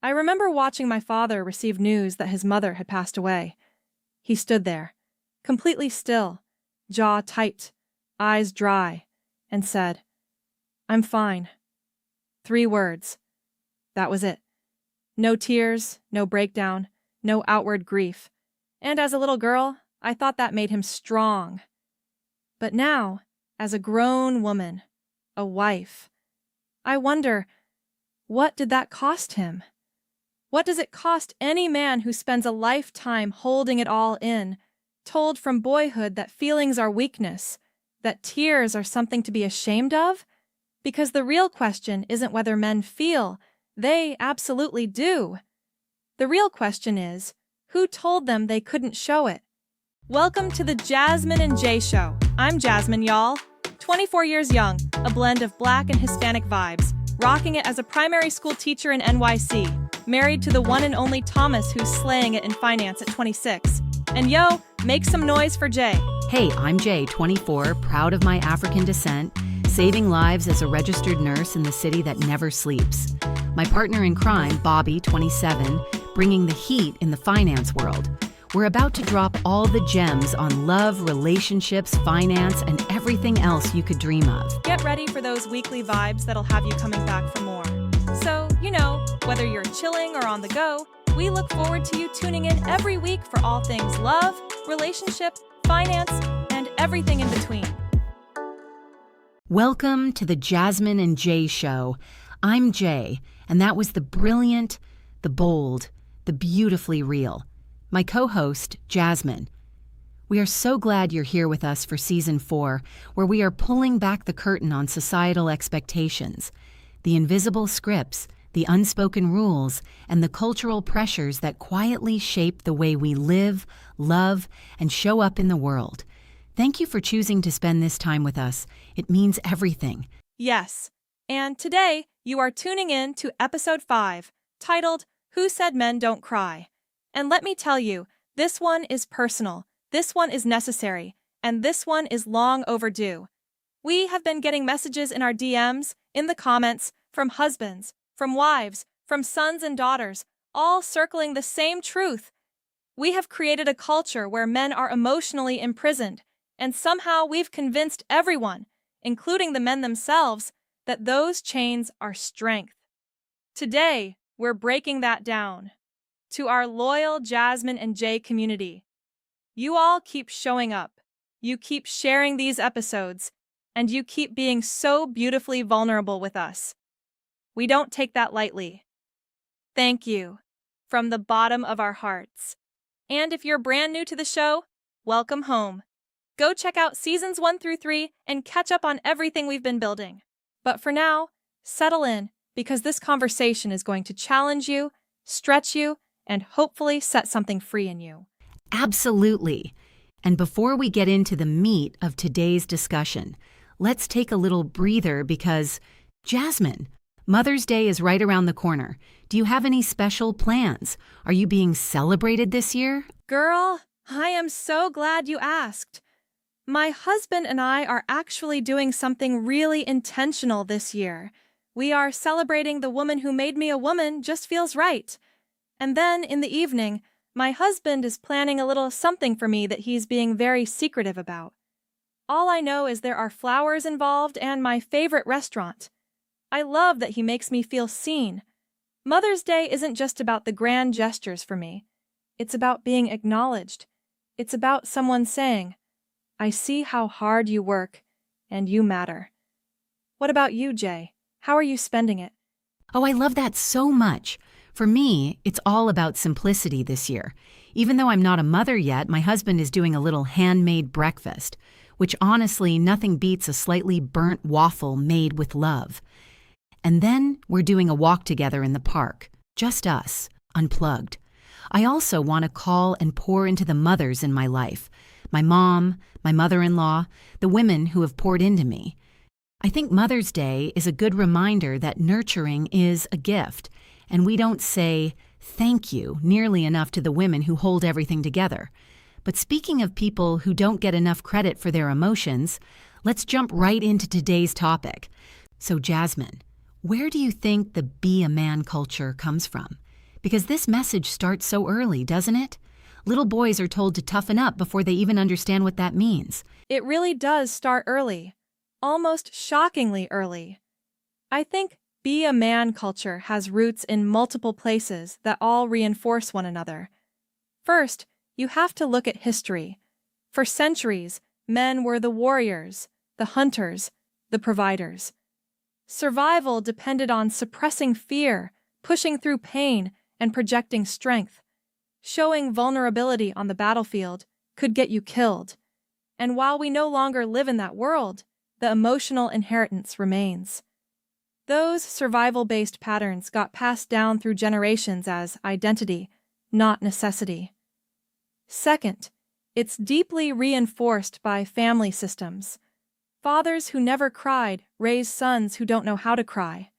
I remember watching my father receive news that his mother had passed away. He stood there, completely still, jaw tight, eyes dry, and said, "I'm fine." 3 words. That was it. No tears, no breakdown, no outward grief. And as a little girl, I thought that made him strong. But now, as a grown woman, a wife, I wonder, what did that cost him? What does it cost any man who spends a lifetime holding it all in, told from boyhood that feelings are weakness, that tears are something to be ashamed of? Because the real question isn't whether men feel, they absolutely do. The real question is, who told them they couldn't show it? Welcome to the Jasmine and Jaiye Show. I'm Jasmine, y'all. 24 years young, a blend of Black and Hispanic vibes, rocking it as a primary school teacher in NYC, married to the one and only Thomas who's slaying it in finance at 26. And yo, make some noise for Jay. Hey, I'm Jay, 24, proud of my African descent, saving lives as a registered nurse in the city that never sleeps. My partner in crime, Bobby, 27, bringing the heat in the finance world. We're about to drop all the gems on love, relationships, finance, and everything else you could dream of. Get ready for those weekly vibes that'll have you coming back for more. So, whether you're chilling or on the go, we look forward to you tuning in every week for all things love, relationship, finance, and everything in between. Welcome to the Jasmine and Jaiye Show. I'm Jay, and that was the brilliant, the bold, the beautifully real. My co-host, Jasmine. We are so glad you're here with us for Season 4, where we are pulling back the curtain on societal expectations, the invisible scripts, the unspoken rules, and the cultural pressures that quietly shape the way we live, love, and show up in the world. Thank you for choosing to spend this time with us. It means everything. Yes, and today you are tuning in to Episode 5, titled, Who Said Men Don't Cry? And let me tell you, this one is personal, this one is necessary, and this one is long overdue. We have been getting messages in our DMs, in the comments, from husbands, from wives, from sons and daughters, all circling the same truth. We have created a culture where men are emotionally imprisoned, and somehow we've convinced everyone, including the men themselves, that those chains are strength. Today, we're breaking that down. To our loyal Jasmine and Jay community, you all keep showing up, you keep sharing these episodes, and you keep being so beautifully vulnerable with us. We don't take that lightly. Thank you, from the bottom of our hearts. And if you're brand new to the show, welcome home. Go check out Seasons 1 through 3 and catch up on everything we've been building. But for now, settle in, because this conversation is going to challenge you, stretch you, and hopefully set something free in you. Absolutely. And before we get into the meat of today's discussion, let's take a little breather because, Jasmine, Mother's Day is right around the corner. Do you have any special plans? Are you being celebrated this year? Girl, I am so glad you asked. My husband and I are actually doing something really intentional this year. We are celebrating the woman who made me a woman just feels right. And then, in the evening, my husband is planning a little something for me that he's being very secretive about. All I know is there are flowers involved and my favorite restaurant. I love that he makes me feel seen. Mother's Day isn't just about the grand gestures for me. It's about being acknowledged. It's about someone saying, "I see how hard you work, and you matter." What about you, Jay? How are you spending it? Oh, I love that so much. For me, it's all about simplicity this year. Even though I'm not a mother yet, my husband is doing a little handmade breakfast, which honestly, nothing beats a slightly burnt waffle made with love. And then we're doing a walk together in the park, just us, unplugged. I also want to call and pour into the mothers in my life, my mom, my mother-in-law, the women who have poured into me. I think Mother's Day is a good reminder that nurturing is a gift, and we don't say thank you nearly enough to the women who hold everything together. But speaking of people who don't get enough credit for their emotions, let's jump right into today's topic. So Jasmine, where do you think the be a man culture comes from? Because this message starts so early, doesn't it? Little boys are told to toughen up before they even understand what that means. It really does start early, almost shockingly early. I think be a man culture has roots in multiple places that all reinforce one another. First, you have to look at history. For centuries, men were the warriors, the hunters, the providers. Survival depended on suppressing fear, pushing through pain, and projecting strength. Showing vulnerability on the battlefield could get you killed. And while we no longer live in that world, the emotional inheritance remains. Those survival-based patterns got passed down through generations as identity, not necessity. Second, it's deeply reinforced by family systems. Fathers who never cried raise sons who don't know how to cry.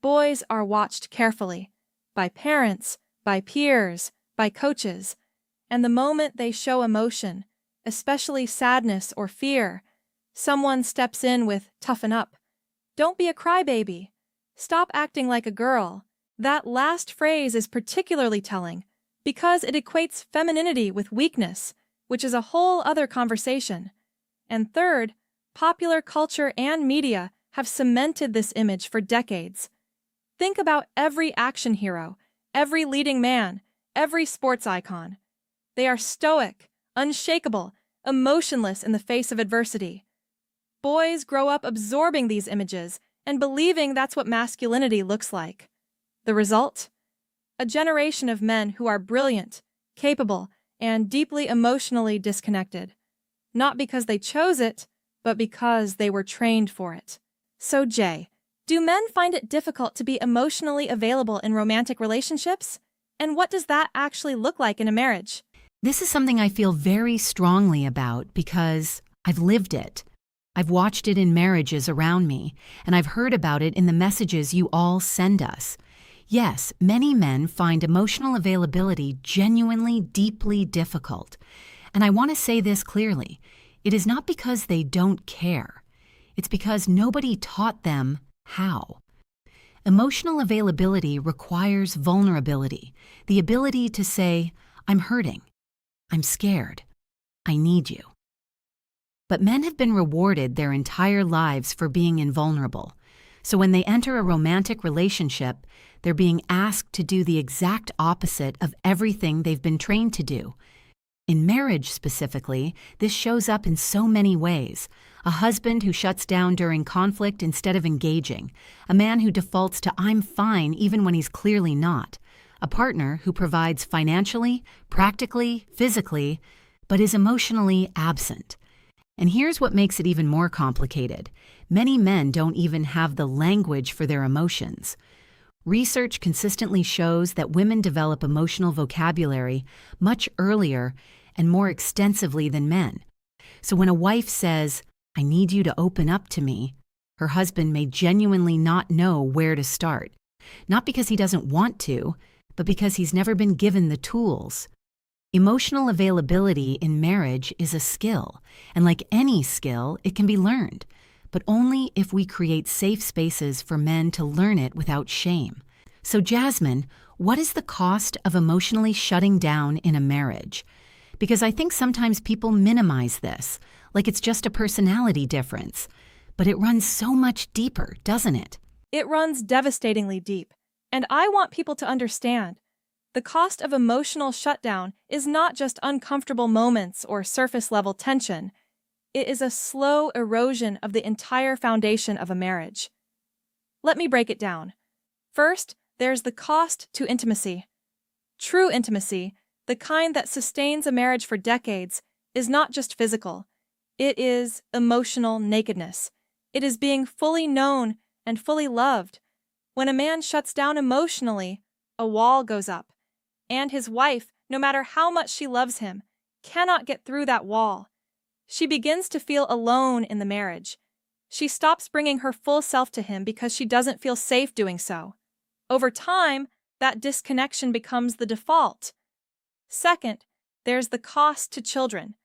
Boys are watched carefully, by parents, by peers, by coaches, and the moment they show emotion, especially sadness or fear, someone steps in with "toughen up." Don't be a crybaby. Stop acting like a girl. That last phrase is particularly telling because it equates femininity with weakness, which is a whole other conversation. And third, popular culture and media have cemented this image for decades. Think about every action hero, every leading man, every sports icon. They are stoic, unshakable, emotionless in the face of adversity. Boys grow up absorbing these images and believing that's what masculinity looks like. The result? A generation of men who are brilliant, capable, and deeply emotionally disconnected. Not because they chose it, but because they were trained for it. So Jay, do men find it difficult to be emotionally available in romantic relationships? And what does that actually look like in a marriage? This is something I feel very strongly about because I've lived it. I've watched it in marriages around me, and I've heard about it in the messages you all send us. Yes, many men find emotional availability genuinely deeply difficult. And I want to say this clearly. It is not because they don't care. It's because nobody taught them how. Emotional availability requires vulnerability, the ability to say, "I'm hurting. I'm scared. I need you." But men have been rewarded their entire lives for being invulnerable. So when they enter a romantic relationship, they're being asked to do the exact opposite of everything they've been trained to do. In marriage specifically, this shows up in so many ways. A husband who shuts down during conflict instead of engaging. A man who defaults to "I'm fine" even when he's clearly not. A partner who provides financially, practically, physically, but is emotionally absent. And here's what makes it even more complicated. Many men don't even have the language for their emotions. Research consistently shows that women develop emotional vocabulary much earlier and more extensively than men. So when a wife says, "I need you to open up to me," her husband may genuinely not know where to start. Not because he doesn't want to, but because he's never been given the tools. Emotional availability in marriage is a skill, and like any skill, it can be learned, but only if we create safe spaces for men to learn it without shame. So Jasmine, what is the cost of emotionally shutting down in a marriage? Because I think sometimes people minimize this, like it's just a personality difference. But it runs so much deeper, doesn't it? It runs devastatingly deep, and I want people to understand. The cost of emotional shutdown is not just uncomfortable moments or surface-level tension. It is a slow erosion of the entire foundation of a marriage. Let me break it down. First, there's the cost to intimacy. True intimacy, the kind that sustains a marriage for decades, is not just physical. It is emotional nakedness. It is being fully known and fully loved. When a man shuts down emotionally, a wall goes up, and his wife, no matter how much she loves him, cannot get through that wall. She begins to feel alone in the marriage. She stops bringing her full self to him because she doesn't feel safe doing so. Over time, that disconnection becomes the default. Second, there's the cost to children.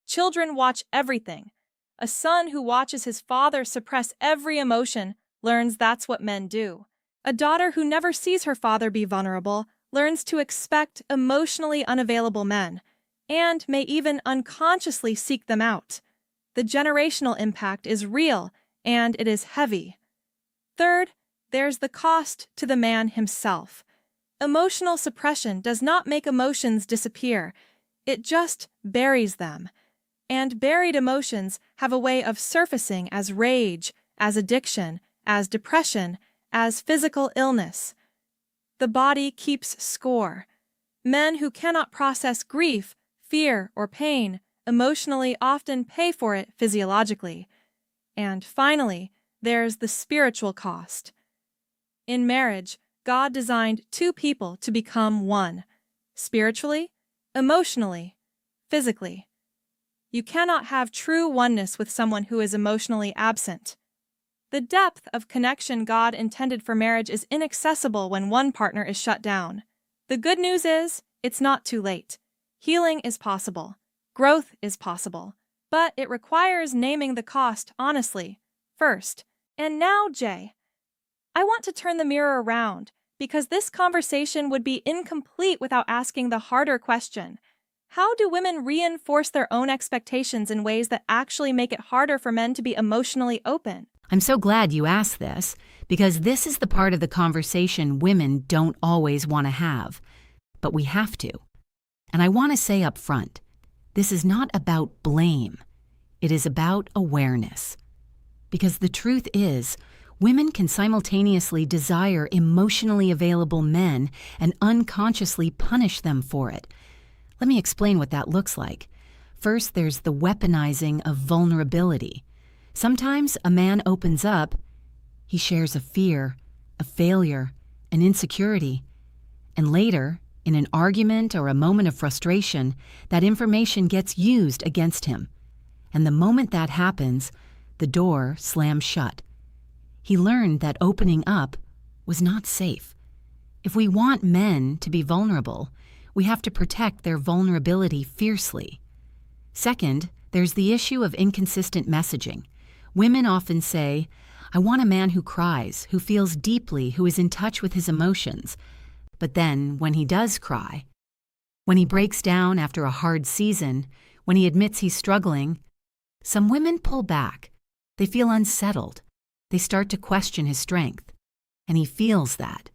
Children watch everything. A son who watches his father suppress every emotion learns that's what men do. A daughter who never sees her father be vulnerable learns to expect emotionally unavailable men, and may even unconsciously seek them out. The generational impact is real, and it is heavy. Third, there's the cost to the man himself. Emotional suppression does not make emotions disappear, it just buries them. And buried emotions have a way of surfacing as rage, as addiction, as depression, as physical illness. The body keeps score. Men who cannot process grief, fear, or pain emotionally often pay for it physiologically. And finally, there's the spiritual cost. In marriage, God designed two people to become one, spiritually, emotionally, physically. You cannot have true oneness with someone who is emotionally absent. The depth of connection God intended for marriage is inaccessible when one partner is shut down. The good news is, it's not too late. Healing is possible. Growth is possible. But it requires naming the cost honestly, first. And now, Jay, I want to turn the mirror around, because this conversation would be incomplete without asking the harder question. How do women reinforce their own expectations in ways that actually make it harder for men to be emotionally open? I'm so glad you asked this, because this is the part of the conversation women don't always want to have. But we have to. And I want to say up front, this is not about blame. It is about awareness. Because the truth is, women can simultaneously desire emotionally available men and unconsciously punish them for it. Let me explain what that looks like. First, there's the weaponizing of vulnerability. Sometimes a man opens up, he shares a fear, a failure, an insecurity, and later, in an argument or a moment of frustration, that information gets used against him. And the moment that happens, the door slams shut. He learned that opening up was not safe. If we want men to be vulnerable, we have to protect their vulnerability fiercely. Second, there's the issue of inconsistent messaging. Women often say, "I want a man who cries, who feels deeply, who is in touch with his emotions." But then, when he does cry, when he breaks down after a hard season, when he admits he's struggling, some women pull back. They feel unsettled. They start to question his strength. And he feels that.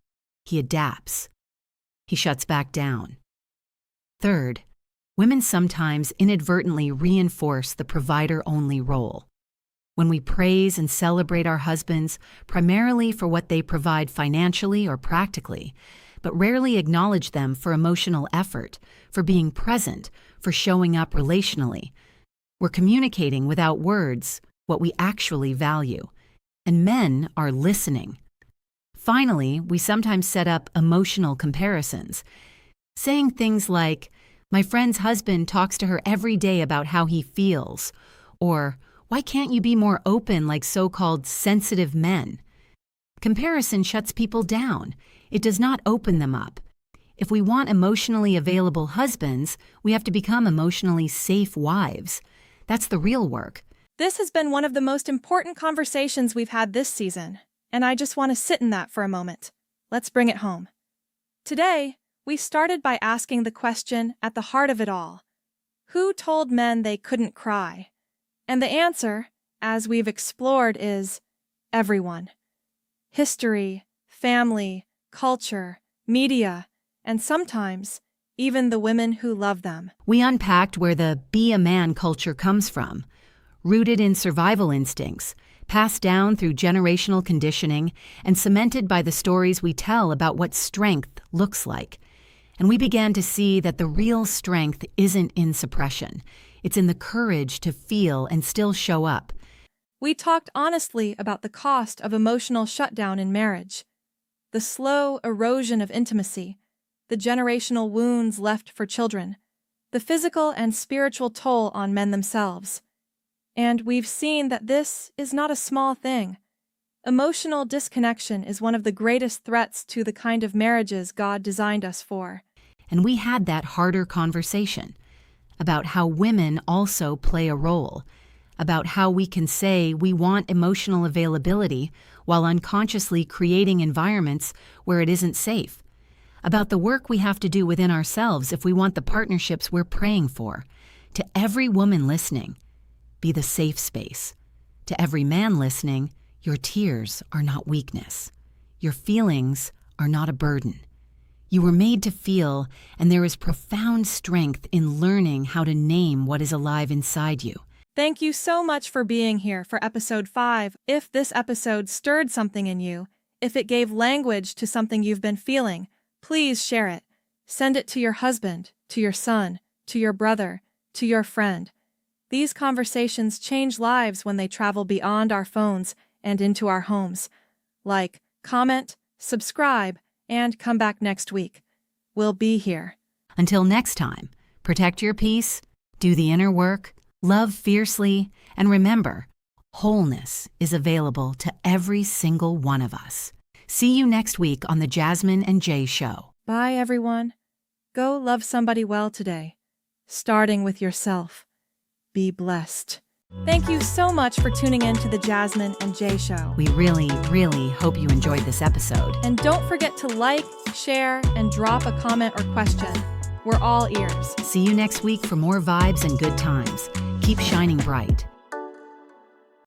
He adapts. He shuts back down. Third, women sometimes inadvertently reinforce the provider-only role. When we praise and celebrate our husbands primarily for what they provide financially or practically, but rarely acknowledge them for emotional effort, for being present, for showing up relationally, we're communicating without words what we actually value, and men are listening. Finally, we sometimes set up emotional comparisons, saying things like, "My friend's husband talks to her every day about how he feels," or "Why can't you be more open like so-called sensitive men?" Comparison shuts people down. It does not open them up. If we want emotionally available husbands, we have to become emotionally safe wives. That's the real work. This has been one of the most important conversations we've had this season, and I just want to sit in that for a moment. Let's bring it home. Today, we started by asking the question at the heart of it all. Who told men they couldn't cry? And the answer, as we've explored, is everyone. History, family, culture, media, and sometimes even the women who love them. We unpacked where the be a man culture comes from, rooted in survival instincts, passed down through generational conditioning, and cemented by the stories we tell about what strength looks like. And we began to see that the real strength isn't in suppression. It's in the courage to feel and still show up. We talked honestly about the cost of emotional shutdown in marriage, the slow erosion of intimacy, the generational wounds left for children, the physical and spiritual toll on men themselves. And we've seen that this is not a small thing. Emotional disconnection is one of the greatest threats to the kind of marriages God designed us for. And we had that harder conversation about how women also play a role, about how we can say we want emotional availability while unconsciously creating environments where it isn't safe, about the work we have to do within ourselves if we want the partnerships we're praying for. To every woman listening, be the safe space. To every man listening, your tears are not weakness. Your feelings are not a burden. You were made to feel, and there is profound strength in learning how to name what is alive inside you. Thank you so much for being here for episode 5. If this episode stirred something in you, if it gave language to something you've been feeling, please share it. Send it to your husband, to your son, to your brother, to your friend. These conversations change lives when they travel beyond our phones and into our homes. Like, comment, subscribe, and come back next week. We'll be here. Until next time, protect your peace, do the inner work, love fiercely, and remember, wholeness is available to every single one of us. See you next week on the Jasmine and Jaiye Show. Bye, everyone. Go love somebody well today, starting with yourself. Be blessed. Thank you so much for tuning in to the Jasmine and Jaiye Show. We really, really hope you enjoyed this episode. And don't forget to like, share, and drop a comment or question. We're all ears. See you next week for more vibes and good times. Keep shining bright.